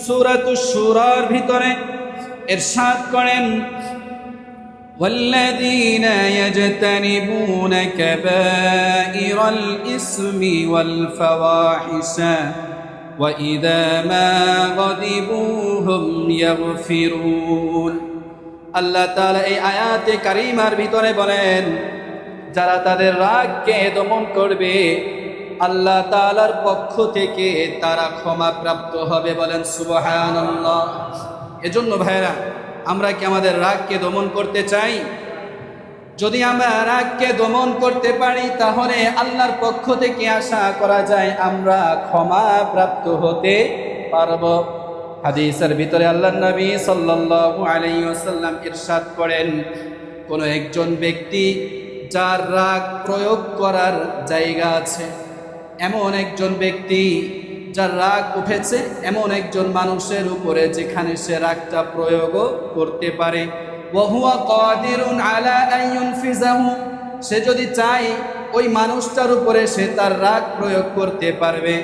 সূরাতুশ শূরার ভিতরে ইরশাদ করেন والذين يجتنبون كبائر الإثم والفواحش وإذا ما غضبوا هم يغفرون আল্লাহ তাআলা এই আয়াতে কারিমার ভিতরে বলেন যারা তাদের রাগকে দমন করবে আল্লাহ তাআলার পক্ষ থেকে তারা ক্ষমা প্রাপ্ত হবে। বলেন সুবহানাল্লাহ। এজন্য ভাইরা, আমরা কি আমাদের রাগকে দমন করতে চাই? যদি আমরা রাগকে দমন করতে পারি তাহলে আল্লাহর পক্ষ থেকে আশা করা যায় আমরা ক্ষমা প্রাপ্ত হতে পারব। হাদিসের ভিতরে আল্লাহর নবী সাল্লাল্লাহু আলাইহি ওয়াসাল্লাম ইরশাদ করেন, কোন একজন ব্যক্তি যার রাগ প্রয়োগ করার জায়গা আছে, এমন একজন ব্যক্তি যার রাগ উঠেছে, এমন একজন মানুষের উপরে যেখানে সে রাগটা প্রয়োগ করতে পারে, ওয়া হুয়া কাদিরুন আলা আন ইউনফিযাহু, সে যদি চায় ওই মানুষটার উপরে সে তার রাগ প্রয়োগ করতে পারবে।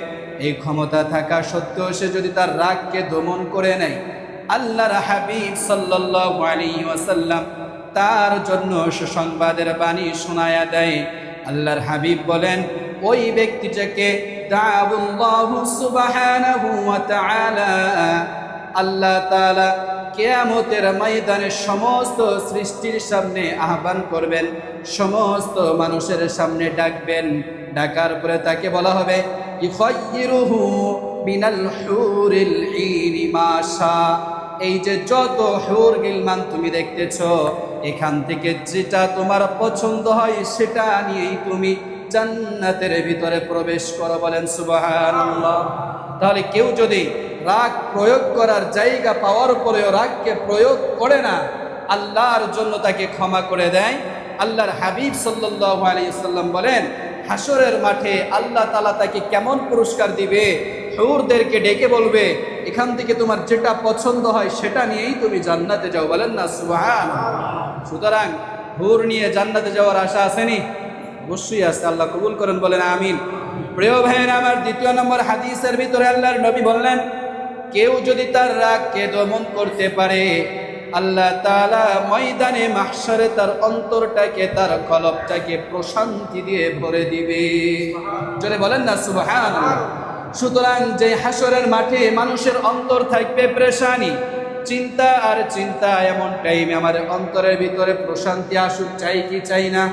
এই ক্ষমতা থাকা সত্ত্বেও সে যদি তার রাগকে দমন করে নেয়, আল্লাহর হাবিব সাল্লাল্লাহু আলাইহি ওয়াসাল্লাম তার জন্য সুসংবাদের বাণী শোনায়া দেয়। আল্লাহর হাবিব বলেন, ওই ব্যক্তিটাকে দাআবুল্লাহু সুবহানাহু ওয়া তাআলা, আল্লাহ তাআলা কিয়ামতের ময়দানে সমস্ত সৃষ্টির সামনে আহ্বান করবেন, সমস্ত মানুষের সামনে ডাকবেন। ডাকার পরে তাকে বলা হবে, ইখায়্যিরুহু মিনাল হুরিল ঈনি মা শা, এই যে যত হুর গিলমান তুমি দেখতেছো, এখান থেকে যেটা তোমার পছন্দ হয় সেটা নিয়েই তুমি জান্নাতের ভিতরে প্রবেশ করো। বলেন সুবহানাল্লাহ। তাহলে কেউ যদি রাগ প্রয়োগ করার জায়গা পাওয়ার পরেও রাগকে প্রয়োগ করে না, আল্লাহর জন্য তাকে ক্ষমা করে দেয়। আল্লাহর হাবিব সাল্লাল্লাহু আলাইহি ওয়াসাল্লাম বলেন, হাসরের মাঠে আল্লাহ তাআলা তাকে কেমন পুরস্কার দিবে, হুরদেরকে ডেকে বলবে, এখান থেকে তোমার যেটা পছন্দ হয় সেটা নিয়েই তুমি জান্নাতে যাও। বলেন না সুবহানাল্লাহ। সুতরাং হুর নিয়ে জান্নাতে যাওয়ার আশা আসেনি? অবশ্যই আছে। আল্লাহ কবুল করেন, বলেন আমিন। প্রিয় ভাইয়েরা আমার, দ্বিতীয় নম্বর হাদিসের ভিতরে আল্লাহর নবী বললেন, কেউ যদি তার রাগকে দমন করতে পারে, আল্লাহ তাআলা ময়দানে মাহশারে তার অন্তরটাকে, তার কলবটাকে প্রশান্তি দিয়ে ভরে দিবে। জোরে বলেন না সুবহানাল্লাহ। সুতরাং যে হাসরের মাঠে মানুষের অন্তর থাকবে পেরেশানি, চিন্তা আর চিন্তা, এমন টাইমে আমাদের অন্তরের ভিতরে প্রশান্তি আসুক, চাই কি চাই না?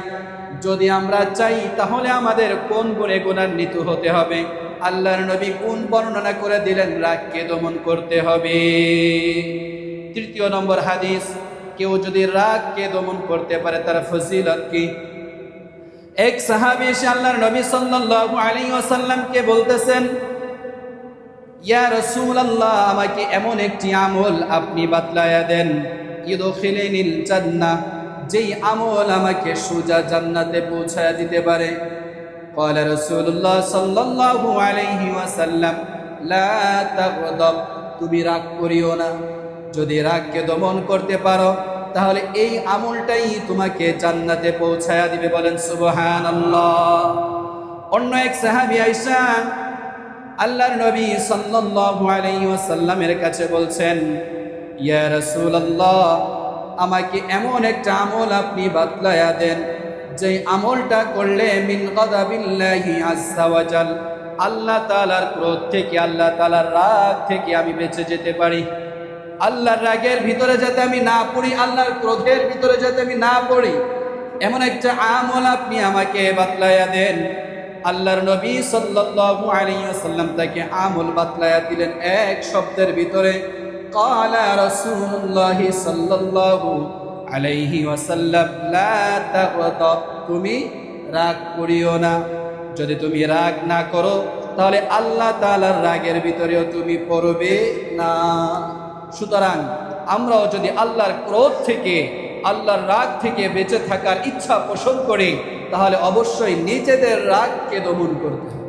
যদি আমরা চাই তাহলে আমাদের কোন গুণে গুণান্বিত হতে হবে? আল্লাহর নবী কোন বর্ণনা করে দিলেন রাগকে দমন করতে হবে। তৃতীয় নম্বর হাদিস, কেউ যদি রাগকে দমন করতে পারে তার ফজিলত কি? এক সাহাবী এসে আল্লাহর নবী সাল্লাল্লাহু আলাইহি ওয়াসাল্লামকে বলতেছেন, ইয়া রাসূলুল্লাহ, আমাকে এমন একটি আমল আপনি বাতলায়া দেন, ইদখিলিনিল জান্নাহ, যেই আমল আমাকে সোজা জান্নাতে পৌঁছায়া দিতে পারে। ক্বালা রাসূলুল্লাহ সাল্লাল্লাহু আলাইহি ওয়াসাল্লাম, লা তাগদাব, তুমি রাগ করিও না। যদি রাগকে দমন করতে পারো তাহলে এই আমলটাই তোমাকে জান্নাতে পৌঁছায়া দিবে। বলেন সুবহানাল্লাহ। অন্য এক সাহাবী আয়েশা আল্লাহর নবী সাল্লাল্লাহু আলাইহি ওয়াসাল্লামের কাছে বলছেন, ইয়া রাসূলুল্লাহ, আমাকে এমন একটা আমল আপনি বাতলায়া দেন, যে আমলটা করলে মিন গাদাবিল্লাহি আযজা ওয়া জাল, আল্লাহ তাআলার ক্রোধ থেকে, আল্লাহ তাআলার রাগ থেকে আমি বেঁচে যেতে পারি। আল্লাহর রাগের ভিতরে যাতে আমি না পড়ি, আল্লাহর ক্রোধের ভিতরে যাতে আমি না পড়ি, এমন একটা আমল আপনি আমাকে বাতলায়া দেন। আল্লাহর নবী সাল্লাল্লাহু আলাইহি ওয়াসাল্লাম তাকে আমল বাতলায়া দিলেন এক শব্দের ভিতরে, ক্বালা রাসূলুল্লাহ সাল্লাল্লাহু আলাইহি ওয়াসাল্লাম, লা তাগদাব, তুমি রাগ করিও না। যদি তুমি রাগ না করো তাহলে আল্লাহ তাআলার রাগের ভিতরেও তুমি পড়বে না। সুতরাং আমরাও যদি আল্লাহর ক্রোধ থেকে, আল্লাহর রাগ থেকে বেঁচে থাকার ইচ্ছা পোষণ করি, তাহলে অবশ্যই নিজেদের রাগকে দমন করতে হবে।